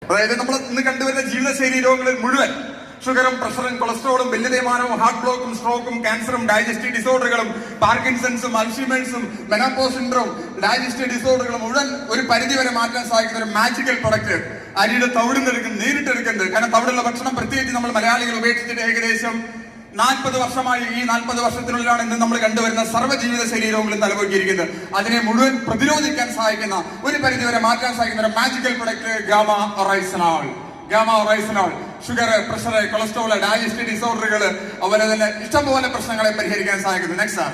അതായത് നമ്മൾ ഇന്ന് കണ്ടുവരുന്ന ജീവിതശൈലി രോഗങ്ങളിൽ മുഴുവൻ ഷുഗറും പ്രഷറും കൊളസ്ട്രോളും വലിയ തേയ്മാനവും ഹാർട്ട് ബ്ലോക്കും സ്ട്രോക്കും ക്യാൻസറും ഡൈജസ്റ്റീവ് ഡിസോർഡറുകളും പാർക്കിൻസൺസും അൽഷിമേഴ്സും മെനോപോസ് സിൻഡ്രോം ഡൈജസ്റ്റീവ് ഡിസോർഡറുകളും മുഴുവൻ ഒരു പരിധി വരെ മാറ്റാൻ സാധിക്കുന്ന ഒരു മാജിക്കൽ പ്രൊഡക്റ്റ് അരിയുടെ തവിടുന്നെടുക്കുന്നത് നേരിട്ടെടുക്കുന്നത്. കാരണം തവിടുള്ള ഭക്ഷണം പ്രത്യേകിച്ച് നമ്മൾ മലയാളികൾ ഉപേക്ഷിച്ചിട്ട് ഏകദേശം 40 വർഷമായി. ഈ 40 വർഷത്തിനുള്ളിലാണ് ഇന്ന് നമ്മൾ കണ്ടുവരുന്ന സർവ്വജീവിത ശരീരങ്ങളും തലപൊക്കിയിരിക്കുന്നത്. അതിനെ മുഴുവൻ പ്രതിരോധിക്കാൻ സഹായിക്കുന്ന, ഒരു പരിധിവരെ മാറ്റാൻ സഹായിക്കുന്ന ഒരു magical product gamma oryzanol. Gamma oryzanol sugar, pressure, cholesterol, digestive ഡിസോർഡറുകൾ, അതുപോലെ തന്നെ ഇഷ്ടംപോലെ പ്രശ്നങ്ങളെ പരിഹരിക്കാൻ സഹായിക്കുന്നു. നെക്സ്റ്റ്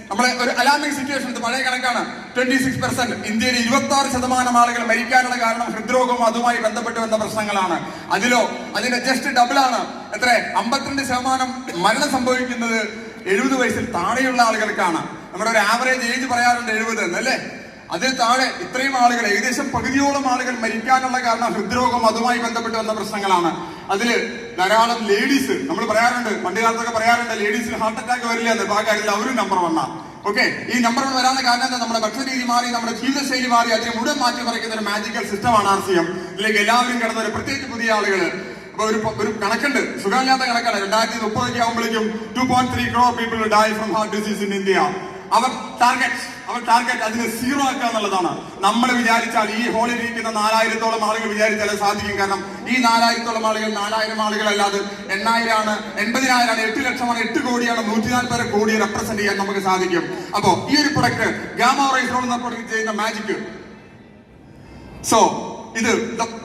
നമ്മളെ ഒരു അലാമിംഗ് സിറ്റുവേഷൻ, പഴയ കണക്കാണ്. 26%. ഇന്ത്യയിൽ 26% ആളുകൾ മരിക്കാനുള്ള കാരണം ഹൃദ്രോഗവും അതുമായി ബന്ധപ്പെട്ട് വന്ന പ്രശ്നങ്ങളാണ്. അതിന്റെ ജസ്റ്റ് ഡബിൾ ആണ്. എത്ര? 52% മരണം സംഭവിക്കുന്നത് 70 വയസ്സിൽ താഴെയുള്ള ആളുകൾക്കാണ്. നമ്മുടെ ഒരു ആവറേജ് ഏജ് പറയാറുണ്ട് 70 എന്നല്ലേ. അതിൽ താഴെ ഇത്രയും ആളുകൾ, ഏകദേശം പകുതിയോളം ആളുകൾ മരിക്കാനുള്ള കാരണം ഹൃദ്രോഗം അതുമായി ബന്ധപ്പെട്ട് വന്ന പ്രശ്നങ്ങളാണ്. അതില് ധാരാളം ലേഡീസ്, നമ്മൾ പറയാറുണ്ട്, പണ്ട് കാലത്തൊക്കെ പറയാറുണ്ട് ലേഡീസിന് ഹാർട്ട് അറ്റാക്ക് വരില്ല എന്ന്. ആ കാര്യത്തിൽ അവരും നമ്പർ 1. ഓക്കെ, ഈ നമ്പർ 1 വരാനുള്ള കാരണം എന്താ? നമ്മുടെ ഭക്ഷണരീതി മാറി, നമ്മുടെ ജീവിതശൈലി മാറി, അതിനെ മുഴുവൻ മാറ്റി മറിക്കുന്ന ഒരു മാജിക്കൽ സിസ്റ്റമാണ് RCM. ഇതിലേക്ക് എല്ലാവരും കിടന്നവര്, പ്രത്യേകിച്ച് പുതിയ ആളുകള്. അപ്പൊ ഒരു കണക്കുണ്ട്, സുഖമില്ലാത്ത കണക്കാണ്. 2030 ആകുമ്പോഴേക്കും 2.3 crore people will die from heart disease in India. അവർ ടാർഗറ്റ് അതിന് 0 ആക്കുക എന്നുള്ളതാണ്. നമ്മൾ വിചാരിച്ചാൽ, ഈ ഹോളിൽ ഇരിക്കുന്ന 4000-ഓളം ആളുകൾ വിചാരിച്ചാൽ സാധിക്കും. കാരണം ഈ 4000-ഓളം ആളുകൾ 4000 ആളുകളല്ലാതെ 80,000 ആണ്, 80,000 ആണ്, 8 ലക്ഷമാണ്, 8 കോടിയാണ്, 140 കോടിയെ റെപ്രസെന്റ് ചെയ്യാൻ നമുക്ക് സാധിക്കും. അപ്പോ ഈ ഒരു പ്രൊഡക്റ്റ് ഗാമ ഒറൈസനോൾ എന്ന പ്രൊഡക്റ്റ് ചെയ്യുന്ന മാജിക്. സോ ഇത്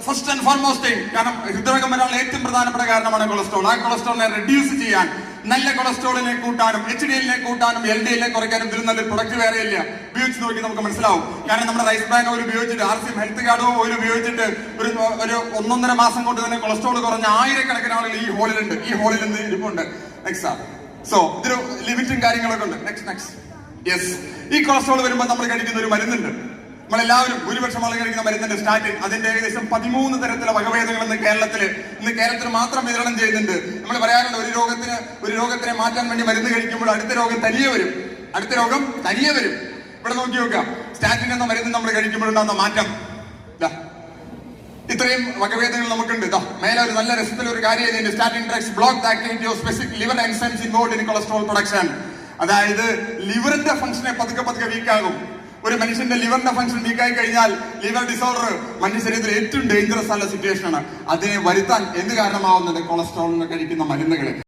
ഫസ്റ്റ് ആൻഡ് ഫോർമോസ്റ്റ് തിങ്. കാരണം ഹൃദ്രോഗം വരാനുള്ള ഏറ്റവും പ്രധാനപ്പെട്ട കാരണമാണ് കൊളസ്ട്രോൾ. ആ കൊളസ്ട്രോളിനെ റെഡ്യൂസ് ചെയ്യാൻ, നല്ല കൊളസ്ട്രോളിനെ കൂട്ടാനും HDL-നെ കൂട്ടാനും LDL-നെ കുറയ്ക്കാനും ഇതിൽ നല്ലൊരു പ്രൊഡക്റ്റ് വേറെ ഇല്ല. ഉപയോഗിച്ച് നോക്കി നമുക്ക് മനസ്സിലാവും. കാരണം നമ്മുടെ റൈസ് ബ്രാൻ ഓയിൽ ഉപയോഗിച്ചിട്ട്, RCM ഹെൽത്ത് കാർഡ് ഓയിൽ ഉപയോഗിച്ചിട്ട് ഒരു 1.5 മാസം കൊണ്ട് തന്നെ കൊളസ്ട്രോൾ കുറഞ്ഞ 1000-കണക്കിന് ആളുകൾ ഈ ഹോളിൽ നിന്ന് ഇരിപ്പുണ്ട്. നെക്സ്റ്റ് സോ ഇതൊരു ലിമിറ്റും കാര്യങ്ങളൊക്കെ ഉണ്ട്. നെക്സ്റ്റ് യെസ്, ഈ കൊളസ്ട്രോൾ വരുമ്പോൾ നമ്മൾ കഴിക്കുന്ന ഒരു മരുന്നുണ്ട്. നമ്മളെല്ലാവരും ഭൂരിപക്ഷം ആളുകൾ കഴിക്കുന്ന മരുന്നുണ്ട്, സ്റ്റാറ്റിൻ. അതിന്റെ ഏകദേശം 13 തരത്തിലുള്ള വകഭേദങ്ങൾ ഇന്ന് കേരളത്തിൽ മാത്രം വിതരണം ചെയ്യുന്നുണ്ട്. നമ്മൾ പറയാറുണ്ട്, ഒരു രോഗത്തിനെ മാറ്റാൻ വേണ്ടി മരുന്ന് കഴിക്കുമ്പോൾ അടുത്ത രോഗം തനിയെ വരും. ഇവിടെ നോക്കി നോക്കാം, സ്റ്റാറ്റിൻ എന്ന മരുന്ന് നമ്മൾ കഴിക്കുമ്പോഴുണ്ടാകുന്ന മാറ്റം. ഇത്രയും വകഭേദങ്ങൾ നമുക്കുണ്ട്. മേലെ ഒരു നല്ല രസത്തിൽ ഒരു കാര്യം, statin drugs block the activity of specific liver enzymes involved in cholesterol production. അതായത് ലിവറിന്റെ ഫംഗ്ഷനെ പതുക്കെ വീക്കാകും. ഒരു മനുഷ്യന്റെ ലിവറിന്റെ ഫംഗ്ഷൻ വീക്കായി കഴിഞ്ഞാൽ ലിവർ ഡിസോർഡർ മനുഷ്യ ശരീരത്തിൽ ഏറ്റവും ഡേഞ്ചറസ് ആയ സിറ്റുവേഷൻ ആണ്. അതിനെ വരുത്താൻ എന്ത് കാരണമാവുന്നുണ്ട്? കൊളസ്ട്രോളിന് കഴിക്കുന്ന മരുന്നുകൾ.